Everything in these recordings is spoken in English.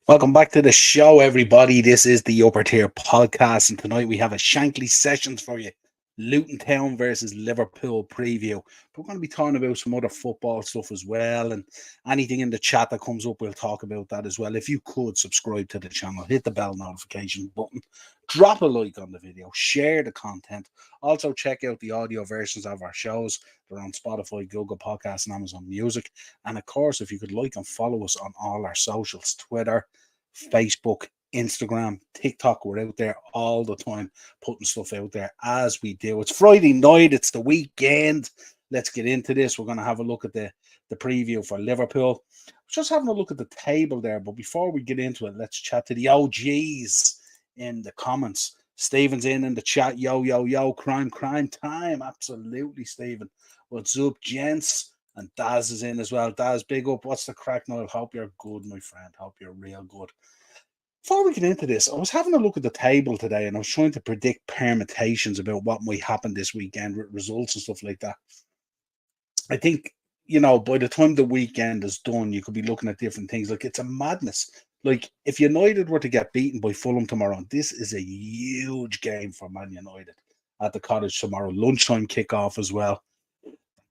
Welcome back to the show, everybody. This is the Upper Tier Podcast, and tonight we have a Shankly Sessions for you. Luton Town versus Liverpool preview. But we're going to be talking about some other football stuff as well, and anything in the chat that comes up, we'll talk about that as well. If you could subscribe to the channel, hit the bell notification button, drop a like on the video, share the content. Also, check out the audio versions of our shows. They're on Spotify, Google Podcasts, and Amazon Music. And of course, if you could like and follow us on all our socials, Twitter, Facebook, Instagram, TikTok, we're out there all the time putting stuff out there as we do. It's Friday night, it's the weekend. Let's get into this. We're going to have a look at the preview for Liverpool. Just having a look at the table there, but before we get into it, let's chat to the OGs in the comments. Stephen's in the chat. Yo, crime time. Absolutely, Stephen. What's up, gents? And Daz is in as well. Daz, big up. What's the crack, Niall? Hope you're good, my friend. Hope you're real good. Before we get into this, I was having a look at the table today and I was trying to predict permutations about what might happen this weekend with results and stuff like that. I think, by the time the weekend is done, you could be looking at different things. Like, it's a madness. Like, if United were to get beaten by Fulham tomorrow, this is a huge game for Man United at the Cottage tomorrow. Lunchtime kickoff as well.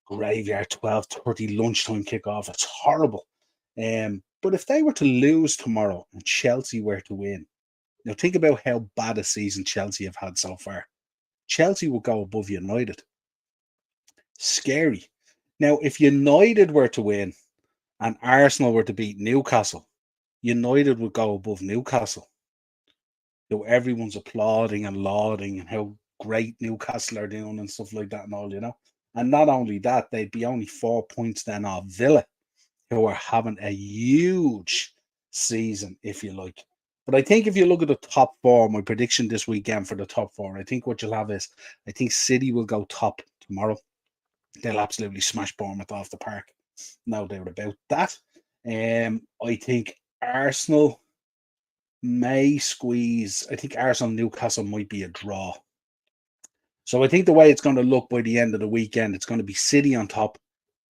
Graveyard 12:30 lunchtime kickoff. It's horrible. But if they were to lose tomorrow and Chelsea were to win, now think about how bad a season Chelsea have had so far. Chelsea will go above United. Scary. Now, if United were to win and Arsenal were to beat Newcastle, United would go above Newcastle. So everyone's applauding and lauding and how great Newcastle are doing and stuff like that and all. And not only that, they'd be only 4 points then off Villa, who are having a huge season, if you like. But I think if you look at the top four, my prediction this weekend for the top four, I think what you'll have is I think City will go top tomorrow. They'll absolutely smash Bournemouth off the park. No doubt about that. I think Arsenal may squeeze. I think Arsenal Newcastle might be a draw. So I think the way it's going to look by the end of the weekend, it's going to be City on top,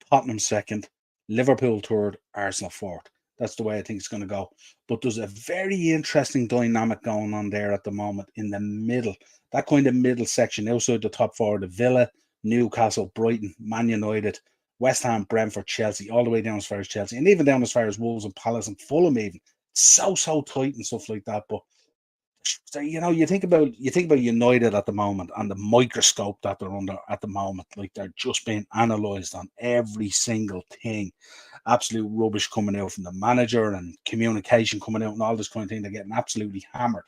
Tottenham second, Liverpool third, Arsenal fourth. That's the way I think it's going to go. But there's a very interesting dynamic going on there at the moment in the middle. That kind of middle section outside the top four, the Villa, Newcastle, Brighton, Man United, West Ham, Brentford, Chelsea, all the way down as far as Chelsea, and even down as far as Wolves and Palace and Fulham even. So tight and stuff like that. But so, you think about United at the moment and the microscope that they're under at the moment. Like, they're just being analysed on every single thing. Absolute rubbish coming out from the manager and communication coming out and all this kind of thing. They're getting absolutely hammered.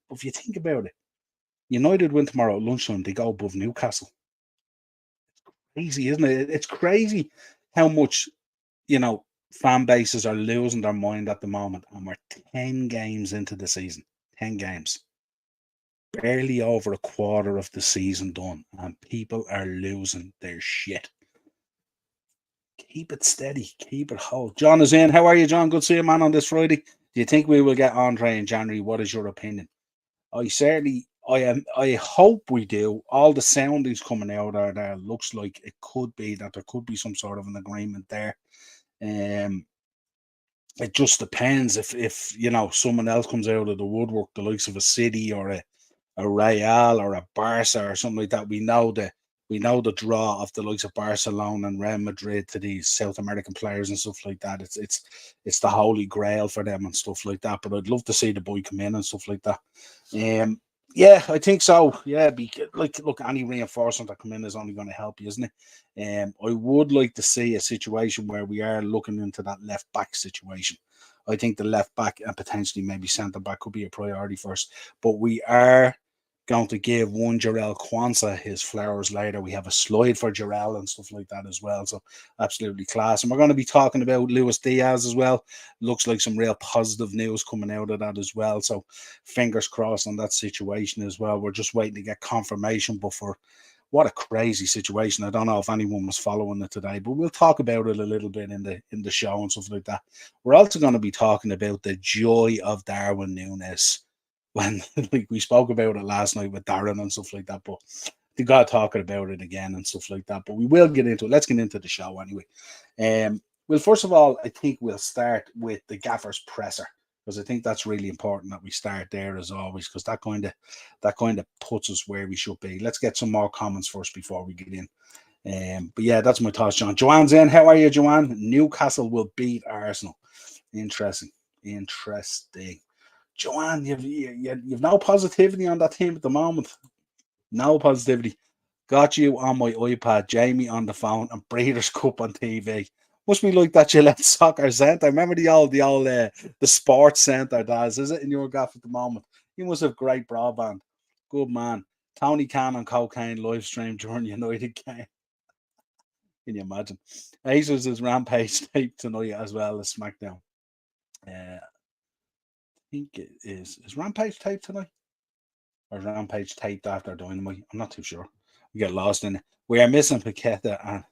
But if you think about it, United win tomorrow at lunchtime, they go above Newcastle. Crazy, isn't it? It's crazy how much, fan bases are losing their mind at the moment. And we're 10 games into the season. 10 games. Barely over a quarter of the season done, and people are losing their shit. Keep it steady, keep it whole. John is in. How are you, John? Good to see you, man, on this Friday. Do you think we will get Andre in January? What is your opinion? I hope we do. All the soundings coming out are there. Looks like it could be that there could be some sort of an agreement there. Um, it just depends if someone else comes out of the woodwork, the likes of a City or a Real or a Barca or something like that. We know the draw of the likes of Barcelona and Real Madrid to these South American players and stuff like that. It's the holy grail for them and stuff like that. But I'd love to see the boy come in and stuff like that. Yeah, I think so. Yeah, look, any reinforcement that come in is only going to help you, isn't it? I would like to see a situation where we are looking into that left back situation. I think the left back and potentially maybe centre back could be a priority first. But we are going to give one Jarrell Kwanzaa his flowers later. We have a slide for Jarrell and stuff like that as well. So absolutely class. And we're going to be talking about Luis Diaz as well. Looks like some real positive news coming out of that as well. So fingers crossed on that situation as well. We're just waiting to get confirmation. But for what a crazy situation. I don't know if anyone was following it today, but we'll talk about it a little bit in the show and stuff like that. We're also going to be talking about the joy of Darwin Núñez when like we spoke about it last night with Darren and stuff like that, but they got talking about it again and stuff like that. But we will get into it. Let's get into the show anyway. Well, first of all, I think we'll start with the gaffer's presser. because I think that's really important that we start there as always, because that kind of puts us where we should be. Let's get some more comments first before we get in. But yeah, that's my thoughts, John. Joanne's in. How are you, Joanne? Newcastle will beat Arsenal. Interesting. Joanne, you've no positivity on that team at the moment. No positivity. Got you on my iPad, Jamie on the phone, and Breeders' Cup on TV. Must be like that Gillette Soccer Centre. Remember the sports centre, Daz? Is it in your gaff at the moment? You must have great broadband. Good man. Tony Khan on cocaine live stream during United game. Can you imagine? Aces is Rampage tape tonight as well as SmackDown. I think it is. Is Rampage tape tonight? Or Rampage taped after Dynamite? I'm not too sure. We get lost in it. We are missing Paqueta and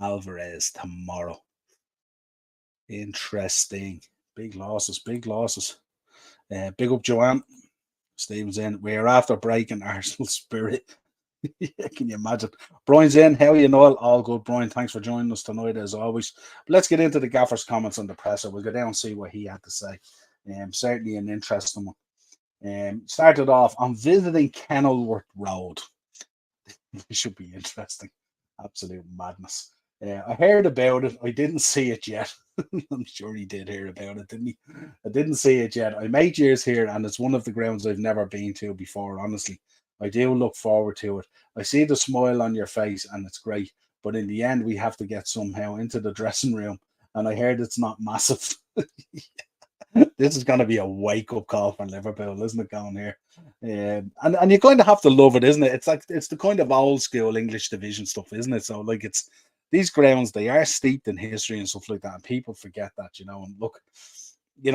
Alvarez tomorrow. Interesting. Big losses. Big up Joanne. Stephen's in. We are after breaking Arsenal spirit. Can you imagine? Brian's in. How are you, Noel? All good, Brian. Thanks for joining us tonight, as always. But let's get into the gaffer's comments on the presser. We'll go down and see what he had to say. Certainly an interesting one. Started off on visiting Kenilworth Road. It should be interesting. Absolute madness. I heard about it. I didn't see it yet. I'm sure he did hear about it, didn't he? I didn't see it yet. I made years here, and it's one of the grounds I've never been to before, honestly. I do look forward to it. I see the smile on your face, and it's great. But in the end, we have to get somehow into the dressing room, and I heard it's not massive. This is going to be a wake-up call for Liverpool, isn't it, going here? And you're going to have to love it, isn't it? It's the kind of old-school English division stuff, isn't it? So, like, it's these grounds, they are steeped in history and stuff like that, and people forget that, And look,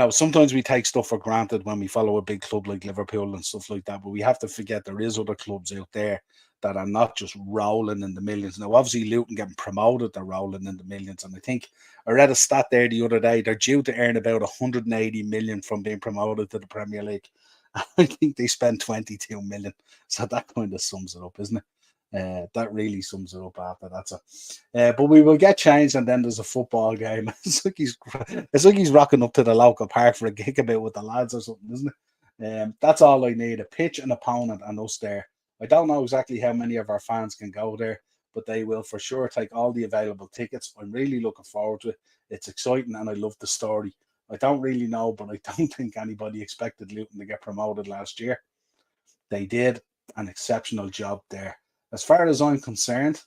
sometimes we take stuff for granted when we follow a big club like Liverpool and stuff like that, but we have to forget there is other clubs out there that are not just rolling in the millions. Now, obviously, Luton getting promoted, they're rolling in the millions. And I think I read a stat there the other day, they're due to earn about 180 million from being promoted to the Premier League. I think they spend 22 million. So that kind of sums it up, isn't it? That really sums it up after that. So, but we will get changed, and then there's a football game. It's like he's rocking up to the local park for a gig about with the lads or something, isn't it? That's all I need: a pitch, an opponent, and us there. I don't know exactly how many of our fans can go there, but they will for sure take all the available tickets. I'm really looking forward to it. It's exciting, and I love the story. I don't really know, but I don't think anybody expected Luton to get promoted last year. They did an exceptional job there. As far as I'm concerned,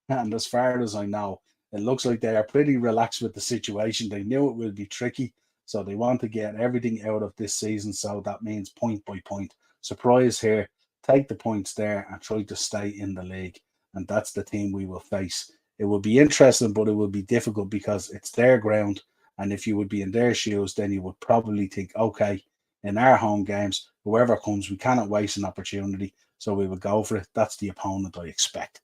and as far as I know, it looks like they are pretty relaxed with the situation. They knew it would be tricky, so they want to get everything out of this season. So that means point by point. Surprise here. Take the points there and try to stay in the league. And that's the team we will face. It will be interesting, but it will be difficult because it's their ground. And if you would be in their shoes, then you would probably think, okay, in our home games, whoever comes, we cannot waste an opportunity. So we will go for it. That's the opponent I expect.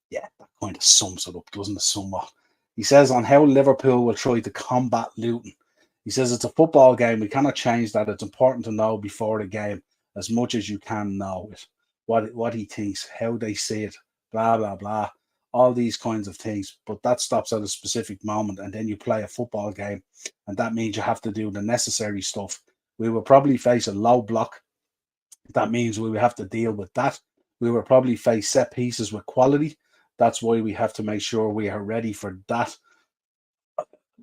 Yeah, that kind of sums it up, doesn't it, somewhat? He says on how Liverpool will try to combat Luton. He says it's a football game. We cannot change that. It's important to know before the game as much as you can know it. What he thinks, how they see it, blah, blah, blah. All these kinds of things. But that stops at a specific moment. And then you play a football game. And that means you have to do the necessary stuff. We will probably face a low block. That means we will have to deal with that. We will probably face set pieces with quality. That's why we have to make sure we are ready for that.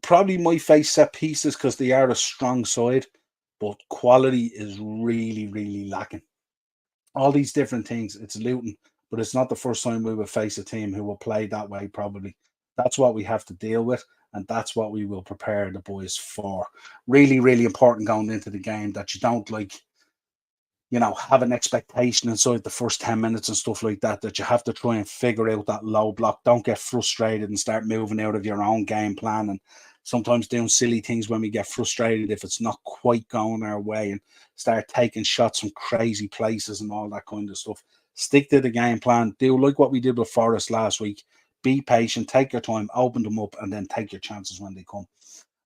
Probably might face set pieces because they are a strong side, but quality is really, really lacking. All these different things. It's Luton, but it's not the first time we will face a team who will play that way, probably. That's what we have to deal with, and that's what we will prepare the boys for. Really, really important going into the game that you don't have an expectation inside the first 10 minutes and stuff like that, that you have to try and figure out that low block. Don't get frustrated and start moving out of your own game plan and sometimes doing silly things when we get frustrated if it's not quite going our way and start taking shots from crazy places and all that kind of stuff. Stick to the game plan. Do like what we did with Forest last week. Be patient, take your time, open them up, and then take your chances when they come.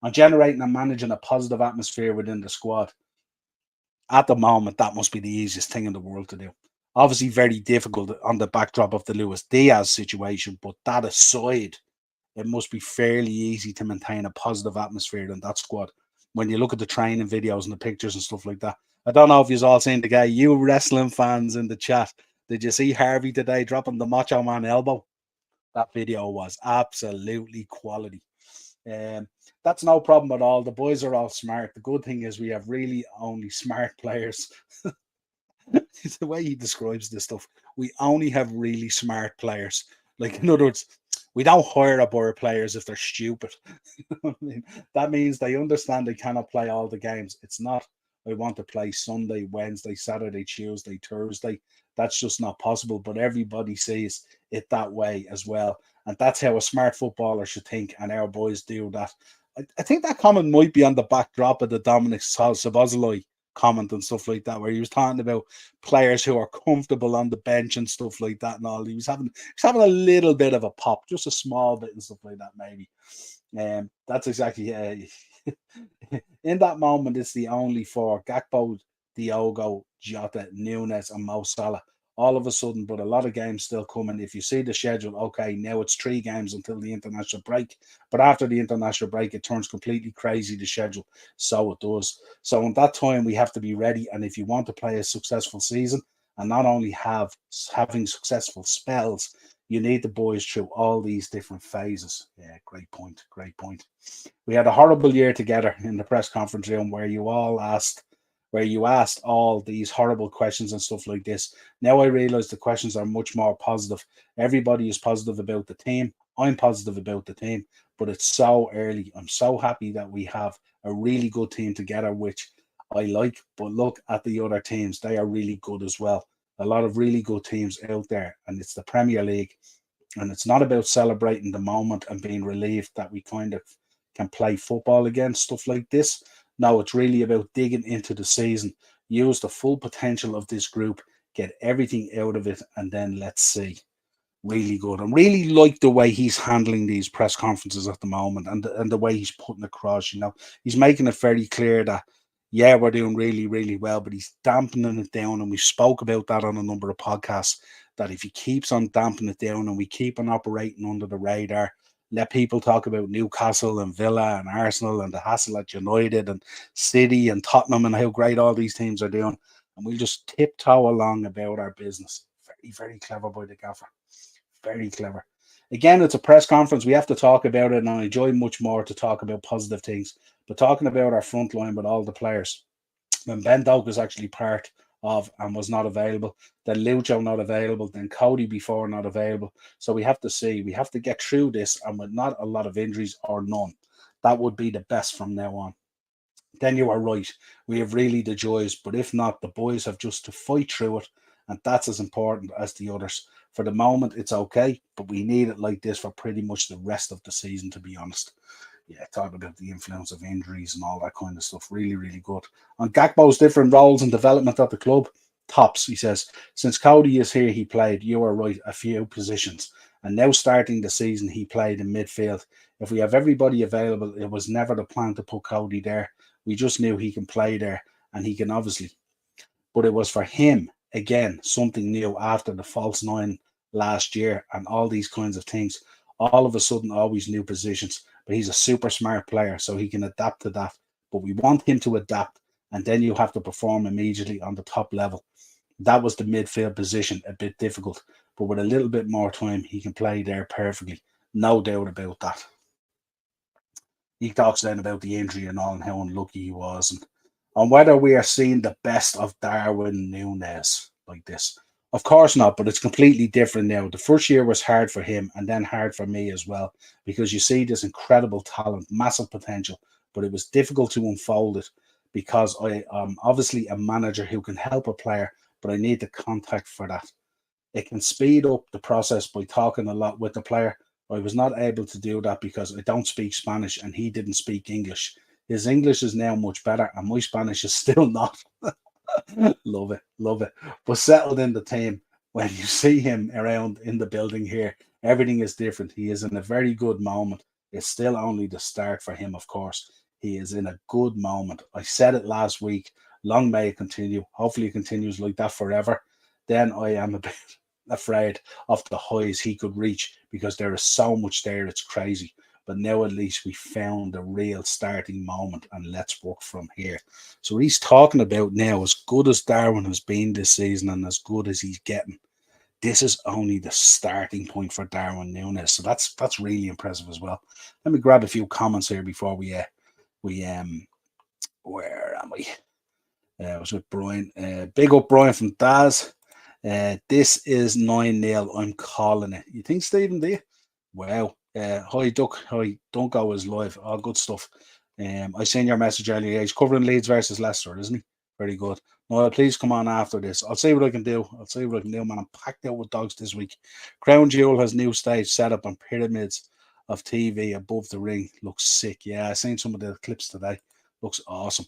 On generating and managing a positive atmosphere within the squad, at the moment, that must be the easiest thing in the world to do. Obviously, very difficult on the backdrop of the Luis Diaz situation, but that aside, it must be fairly easy to maintain a positive atmosphere in that squad. when you look at the training videos and the pictures and stuff like that. I don't know if you've all seen the guy, you wrestling fans in the chat. Did you see Harvey today dropping the Macho Man elbow? That video was absolutely quality. Um, that's no problem at all. The boys are all smart. The good thing is we have really only smart players. It's the way he describes this stuff. We only have really smart players. Like, in other words, we don't hire up our players if they're stupid. I mean, that means they understand they cannot play all the games. It's not, I want to play Sunday, Wednesday, Saturday, Tuesday, Thursday. That's just not possible. But everybody sees it that way as well. And that's how a smart footballer should think. And our boys do that. I think that comment might be on the backdrop of the Dominic Szoboszlai comment and stuff like that, where he was talking about players who are comfortable on the bench and stuff like that and all. He was having a little bit of a pop, just a small bit and stuff like that, maybe. That's exactly in that moment. It's the only four: Gakpo, Diogo, Jota, Nunes, and Mo Salah. All of a sudden, but a lot of games still coming. If you see the schedule, okay, now it's 3 games until the international break. But after the international break, it turns completely crazy, the schedule. So it does. So in that time, we have to be ready. And if you want to play a successful season and not only having successful spells, you need the boys through all these different phases. Yeah, great point. Great point. We had a horrible year together in the press conference room where you asked all these horrible questions and stuff like this. Now I realize the questions are much more positive. Everybody is positive about the team. I'm positive about the team, but it's so early. I'm so happy that we have a really good team together, which I like. But look at the other teams. They are really good as well. A lot of really good teams out there, and it's the Premier League. And it's not about celebrating the moment and being relieved that we kind of can play football again, stuff like this. No, it's really about digging into the season, use the full potential of this group, get everything out of it, and then let's see. Really good. I really like the way he's handling these press conferences at the moment, and the way he's putting across. He's making it very clear that, yeah, we're doing really, really well, but he's dampening it down. And we spoke about that on a number of podcasts, that if he keeps on dampening it down and we keep on operating under the radar, let people talk about Newcastle and Villa and Arsenal and the hassle at United and City and Tottenham and how great all these teams are doing, and we'll just tiptoe along about our business. Very, very clever by the gaffer. Very clever. Again, it's a press conference. We have to talk about it, and I enjoy much more to talk about positive things. But talking about our front line with all the players, when Ben Doak was actually part of and was not available, then Lucho not available, then Cody before not available. So we have to see, we have to get through this, and with not a lot of injuries or none, that would be the best from now on. Then you are right. We have really the joys, but if not, the boys have just to fight through it, and that's as important as the others. For the moment, it's okay, but we need it like this for pretty much the rest of the season, to be honest. Yeah, talking about the influence of injuries and all that kind of stuff. Really, really good. On Gakpo's different roles and development at the club, tops, he says. Since Cody is here, he played, you are right, a few positions. And now starting the season, he played in midfield. If we have everybody available, it was never the plan to put Cody there. We just knew he can play there, and he can obviously. But it was for him, again, something new after the false 9 last year and all these kinds of things. All of a sudden, always new positions. But he's a super smart player, so he can adapt to that. But we want him to adapt, and then you have to perform immediately on the top level. That was the midfield position, a bit difficult. But with a little bit more time, he can play there perfectly. No doubt about that. He talks then about the injury and all and how unlucky he was, and on whether we are seeing the best of Darwin Núñez like this. Of course not, but it's completely different now. The first year was hard for him and then hard for me as well, because you see this incredible talent, massive potential, but it was difficult to unfold it because I am obviously a manager who can help a player, but I need the contact for that. It can speed up the process by talking a lot with the player. I was not able to do that because I don't speak Spanish and he didn't speak English. His English is now much better and my Spanish is still not. Love it, love it. But settled in the team, when you see him around in the building here, everything is different. He is in a very good moment. It's still only the start for him, of course. He is in a good moment. I said it last week. Long may it continue. Hopefully it continues like that forever. Then I am a bit afraid of the highs he could reach because there is so much there. It's crazy. but now at least we found the real starting moment and let's work from here. So what he's talking about now, as good as Darwin has been this season and as good as he's getting, this is only the starting point for Darwin Núñez. So that's really impressive as well. Let me grab a few comments here before we where am we? I was with Brian. Big up Brian from Daz. This is 9-0. I'm calling it. You think, Stephen, do you? Wow. Hi, Duck. Hi, don't go as live. All good stuff. I seen your message earlier. He's covering Leeds versus Leicester, isn't he? Very good. Noel, please come on after this. I'll see what I can do. Man. I'm packed out with dogs this week. Crown Jewel has new stage set up on pyramids of TV above the ring. Looks sick. Yeah, I seen some of the clips today. Looks awesome.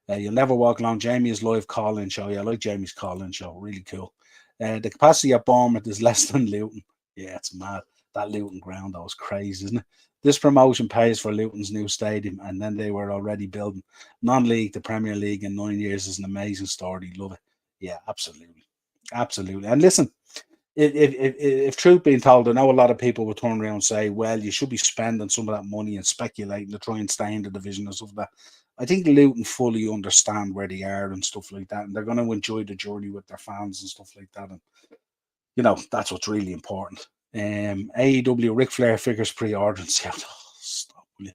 You'll never walk along. Jamie's live call-in show. Yeah, I like Jamie's call-in show. Really cool. The capacity at Bournemouth is less than Luton. Yeah, it's mad. That Luton ground, that was crazy, isn't it? This promotion pays for Luton's new stadium, and then they were already building non-league, the Premier League in 9 years is an amazing story. Love it. Yeah, absolutely. Absolutely. And listen, if truth being told, I know a lot of people will turn around and say, well, you should be spending some of that money and speculating to try and stay in the division and stuff like that. I think Luton fully understand where they are and stuff like that, and they're going to enjoy the journey with their fans and stuff like that. And, that's what's really important. AEW Ric Flair figures pre-ordered. Oh, stop, will you?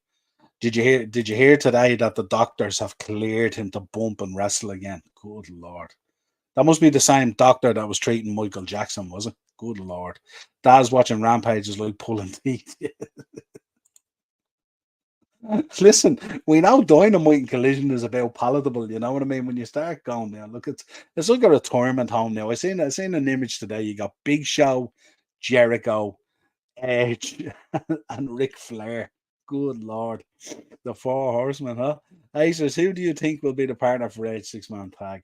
Did you hear today that the doctors have cleared him to bump and wrestle again? Good Lord. That must be the same doctor that was treating Michael Jackson, was it? Good Lord. Dad's watching Rampage is like pulling teeth. Listen, we know Dynamite and Collision is about palatable, you know what I mean? When you start going there, look, it's like a retirement home now. I seen an image today. You got Big Show, Jericho, Edge, and Ric Flair. Good Lord. The four horsemen, huh? Aces, who do you think will be the partner for Edge 6-man tag?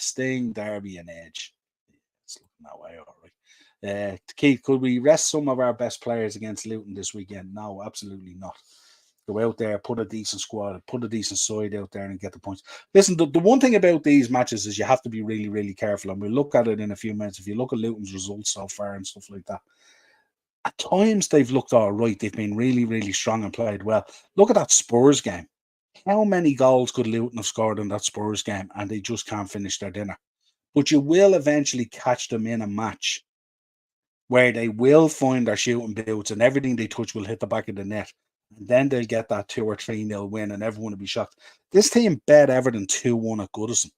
Sting, Darby, and Edge. It's looking that way, all right. Keith, could we rest some of our best players against Luton this weekend? No, absolutely not. Go out there, put a decent squad, put a decent side out there and get the points. Listen, the one thing about these matches is you have to be really, really careful. And we'll look at it in a few minutes. If you look at Luton's results so far and stuff like that, at times they've looked all right. They've been really, really strong and played well. Look at that Spurs game. How many goals could Luton have scored in that Spurs game? And they just can't finish their dinner. But you will eventually catch them in a match where they will find their shooting boots and everything they touch will hit the back of the net. And then they'll get that 2 or 3-0 win and everyone will be shocked. This team bet Everton 2-1 at Goodison.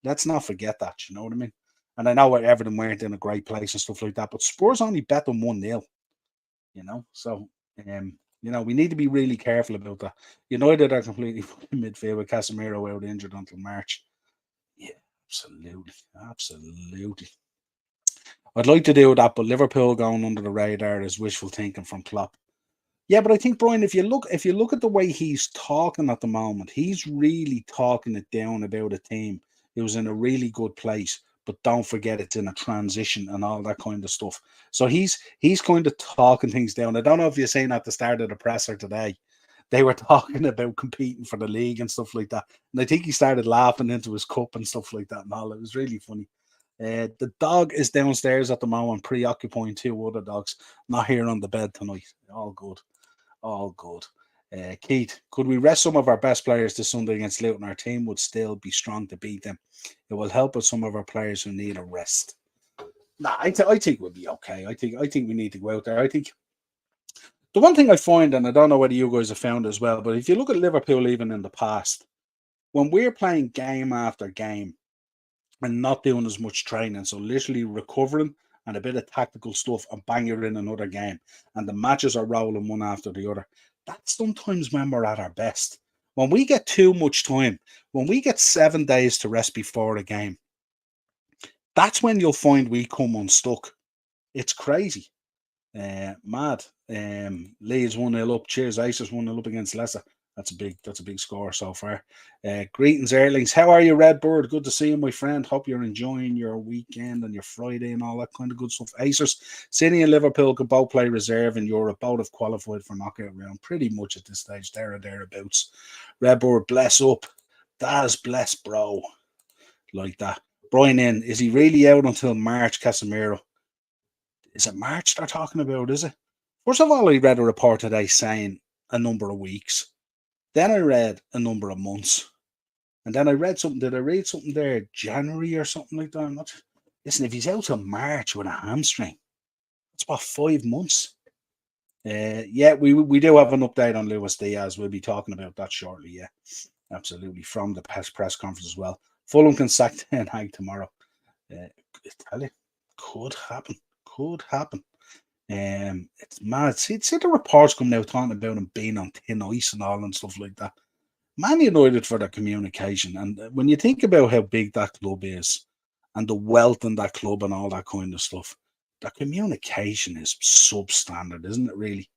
Let's not forget that, you know what I mean? And I know Everton weren't in a great place and stuff like that, but Spurs only bet them 1-0, So, we need to be really careful about that. United are completely in midfield with Casemiro out injured until March. Yeah, absolutely. Absolutely. I'd like to do that, but Liverpool going under the radar is wishful thinking from Klopp. Yeah, but I think, Brian, if you look at the way he's talking at the moment, he's really talking it down about a team who's in a really good place. But don't forget it's in a transition and all that kind of stuff. So he's kind of talking things down. I don't know if you're saying at the start of the presser today, they were talking about competing for the league and stuff like that. And I think he started laughing into his cup and stuff like that and all. It was really funny. The dog is downstairs at the moment, preoccupying 2 other dogs. Not here on the bed tonight. All good. All good. Keith, could we rest some of our best players this Sunday against Luton? Our team would still be strong to beat them. It will help with some of our players who need a rest. Nah, I think we'll be okay. I think we need to go out there. I think the one thing I find, and I don't know whether you guys have found as well, but if you look at Liverpool even in the past, when we're playing game after game and not doing as much training, so literally recovering and a bit of tactical stuff and bang you're in another game and the matches are rolling one after the other, that's sometimes when we're at our best. When we get too much time, when we get 7 days to rest before a game, that's when you'll find we come unstuck. It's crazy. Mad. Leeds 1-0 up. Cheers, Isis 1-0 up against Leicester. That's a big score so far. Greetings, Airlings. How are you, Redbird? Good to see you, my friend. Hope you're enjoying your weekend and your Friday and all that kind of good stuff. Acers, City and Liverpool could both play reserve in Europe. Both have qualified for knockout round pretty much at this stage. There or thereabouts. Redbird, bless up. That's bless, bro. Like that. Brian in. Is he really out until March, Casemiro? Is it March they're talking about, is it? First of all, I read a report today saying a number of weeks. Then I read a number of months. And then I read something. Did I read something there? January or something like that? I'm not. Listen, if he's out till March with a hamstring, it's about 5 months. Yeah, we do have an update on Luis Diaz. We'll be talking about that shortly. Yeah, absolutely. From the press conference as well. Fulham can sack Ten Hag tomorrow. I tell you, could happen. Could happen. It's mad. See the reports coming out talking about him being on thin ice and all and stuff like that. Man United for their communication, and when you think about how big that club is, and the wealth in that club and all that kind of stuff, their communication is substandard, isn't it? Really.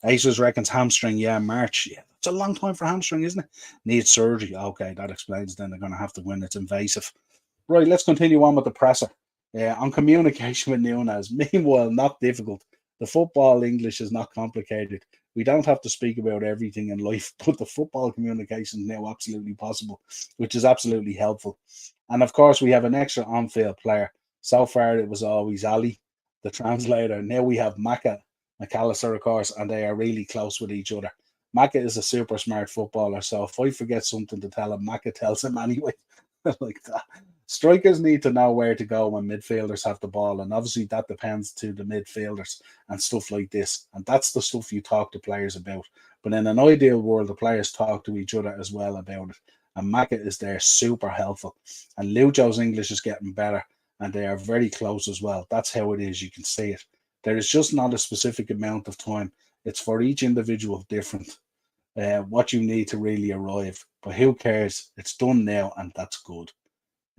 Aces reckons hamstring, yeah, March. Yeah, it's a long time for hamstring, isn't it? Needs surgery. Okay, that explains. Then they're going to have to win. It's invasive. Right, let's continue on with the presser. On communication with Nunes, meanwhile, not difficult. The football English is not complicated. We don't have to speak about everything in life, but the football communication is now absolutely possible, which is absolutely helpful. And of course, we have an extra on-field player. So far, it was always Ali, the translator. Now we have Maka McAllister, of course, and they are really close with each other. Maka is a super smart footballer, so if I forget something to tell him, Maka tells him anyway. Like that. Strikers need to know where to go when midfielders have the ball, and obviously that depends to the midfielders and stuff like this. And that's the stuff you talk to players about. But in an ideal world, the players talk to each other as well about it. And Maka is there super helpful. And Lucho's English is getting better, and they are very close as well. That's how it is. You can see it. There is just not a specific amount of time. It's for each individual different. What you need to really arrive. But who cares? It's done now, and that's good.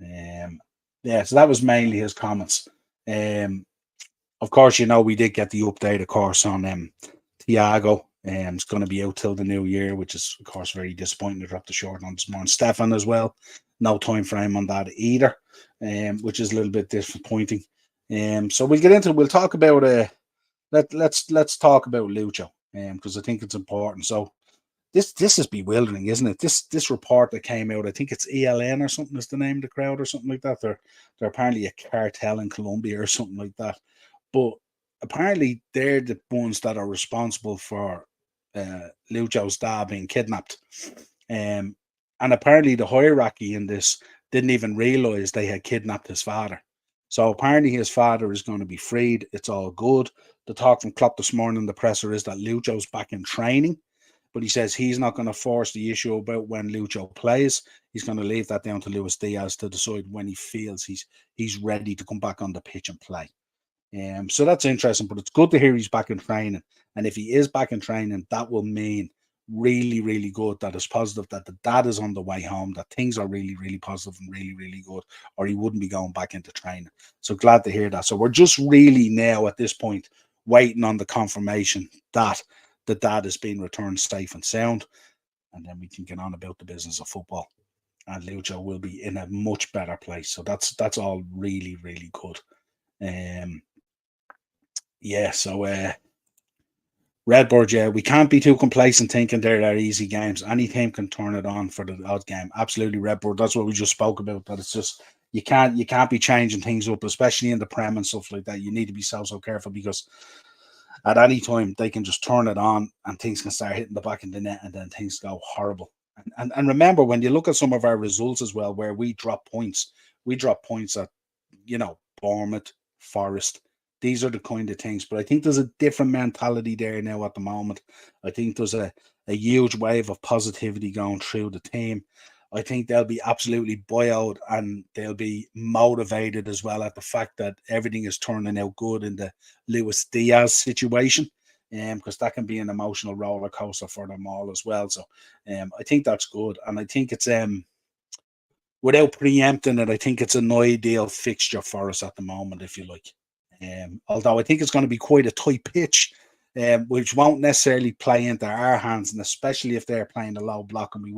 Yeah, so that was mainly his comments. Of course, we did get the update, of course, on Thiago. It's going to be out till the new year, which is, of course, very disappointing to drop the short on this morning. Stefan as well. No time frame on that either, which is a little bit disappointing. So we'll talk about let's talk about Lucho, because I think it's important. So this is bewildering, isn't it? This report that came out, I think it's ELN or something is the name of the crowd or something like that. They're apparently a cartel in Colombia or something like that. But apparently they're the ones that are responsible for Lucho's dad being kidnapped. And apparently the hierarchy in this didn't even realize they had kidnapped his father. So apparently his father is going to be freed. It's all good. The talk from Klopp this morning in the presser is that Lucho's back in training, but he says he's not going to force the issue about when Lucho plays. He's going to leave that down to Luis Diaz to decide when he feels he's ready to come back on the pitch and play. So that's interesting, but it's good to hear he's back in training. And if he is back in training, that will mean really, really good. That is positive, that the dad is on the way home, that things are really, really positive and really, really good, or he wouldn't be going back into training. So glad to hear that. So we're just really now at this point waiting on the confirmation that the dad is being returned safe and sound, and then we can get on about the business of football. And Lucho will be in a much better place. So that's all really, really good. Yeah, so Redbird, yeah, we can't be too complacent thinking they're easy games. Any team can turn it on for the odd game. Absolutely, Redbird. That's what we just spoke about. That it's just you can't be changing things up, especially in the Prem and stuff like that. You need to be so careful, because at any time they can just turn it on and things can start hitting the back of the net, and then things go horrible. And remember, when you look at some of our results as well, where we drop points at Bournemouth, Forest. These are the kind of things. But I think there's a different mentality there now at the moment. I think there's a huge wave of positivity going through the team. I think they'll be absolutely buoyed, and they'll be motivated as well at the fact that everything is turning out good in the Luis Diaz situation, because that can be an emotional roller coaster for them all as well. So I think that's good. And I think it's without preempting it, I think it's an ideal fixture for us at the moment, if you like. Although I think it's going to be quite a tight pitch, which won't necessarily play into our hands, and especially if they're playing a low block, and we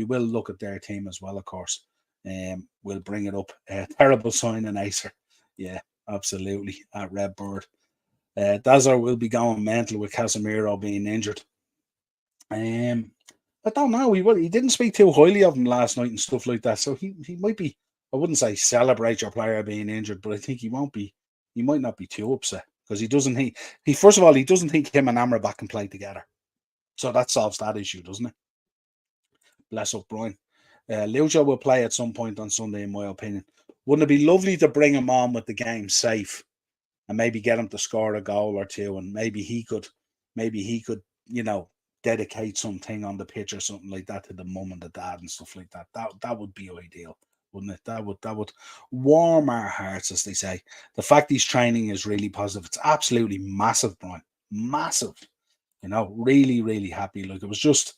will look at their team as well, of course. We'll bring it up. Terrible sign in Acer. Yeah, absolutely, at Redbird. Dazar will be going mental with Casemiro being injured. I don't know. He didn't speak too highly of him last night and stuff like that. So he might be, I wouldn't say celebrate your player being injured, but I think he might not be too upset, because he doesn't he first of all he doesn't think him and Amrabat can play together, so that solves that issue, doesn't it? Bless up, Brian. Lucho will play at some point on Sunday, in my opinion. Wouldn't it be lovely to bring him on with the game safe and maybe get him to score a goal or two, and maybe he could, dedicate something on the pitch or something like that to the mum and the dad and stuff like that. That would be ideal, wouldn't it? That would warm our hearts, as they say. The fact he's training is really positive. It's absolutely massive, Brian. Massive. Really, really happy. Like, it was just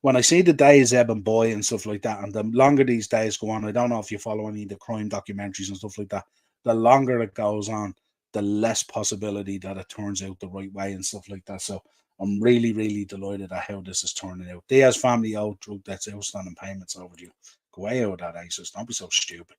when I see the days ebb and boy and stuff like that, and the longer these days go on, I don't know if you follow any of the crime documentaries and stuff like that. The longer it goes on, the less possibility that it turns out the right way and stuff like that. So I'm really, really delighted at how this is turning out. Diaz family owed drug debts, outstanding payments overdue. Go away out of that, ASUS. Don't be so stupid.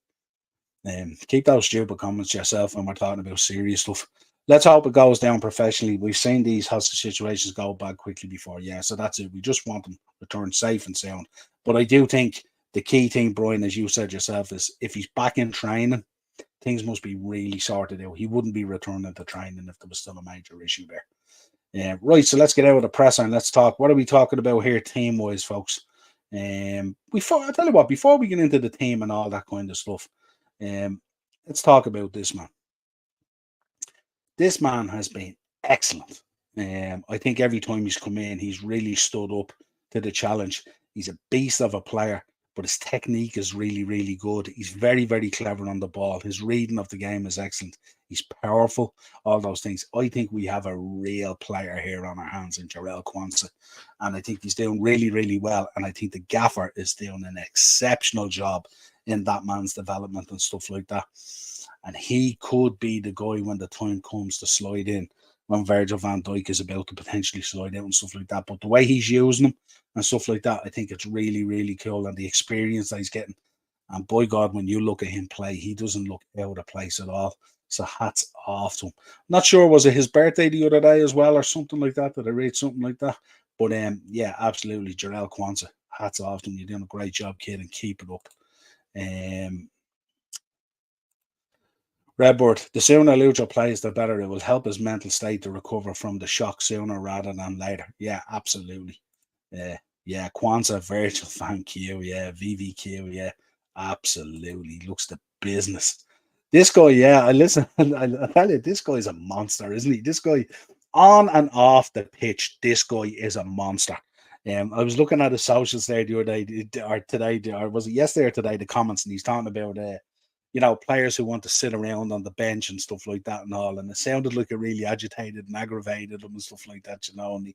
Keep those stupid comments to yourself when we're talking about serious stuff. Let's hope it goes down professionally. We've seen these hostage situations go bad quickly before. Yeah, so that's it. We just want them returned safe and sound. But I do think the key thing, Brian, as you said yourself, is if he's back in training, things must be really sorted out. He wouldn't be returning to training if there was still a major issue there. Yeah, right. So let's get out of the presser and let's talk. What are we talking about here, team-wise, folks? I tell you what, before we get into the team and all that kind of stuff, let's talk about this man. This man has been excellent. I think every time he's come in, he's really stood up to the challenge. He's a beast of a player, but his technique is really, really good. He's very, very clever on the ball. His reading of the game is excellent. He's powerful, all those things. I think we have a real player here on our hands in Jarell Quansah, and I think he's doing really, really well. And I think the gaffer is doing an exceptional job in that man's development and stuff like that. And he could be the guy when the time comes to slide in, when Virgil van Dijk is about to potentially slide out and stuff like that. But the way he's using them and stuff like that, I think it's really, really cool. And the experience that he's getting. And by God, when you look at him play, he doesn't look out of place at all. So hats off to him. Not sure, was it his birthday the other day as well or something like that? Did I read something like that? But yeah, absolutely. Jarell Quansah, hats off to him. You're doing a great job, kid, and keep it up. Redbird, the sooner Lucho plays, the better. It will help his mental state to recover from the shock sooner rather than later. Yeah, absolutely. Yeah, Quansah, Virgil, thank you. Yeah, VVQ, yeah, absolutely. Looks the business. This guy, yeah, I tell you, this guy's a monster, isn't he? This guy, on and off the pitch, this guy is a monster. I was looking at his socials there the other day, or today, or was it yesterday or today, the comments, and he's talking about players who want to sit around on the bench and stuff like that and all. And it sounded like it really agitated and aggravated him and stuff like that, and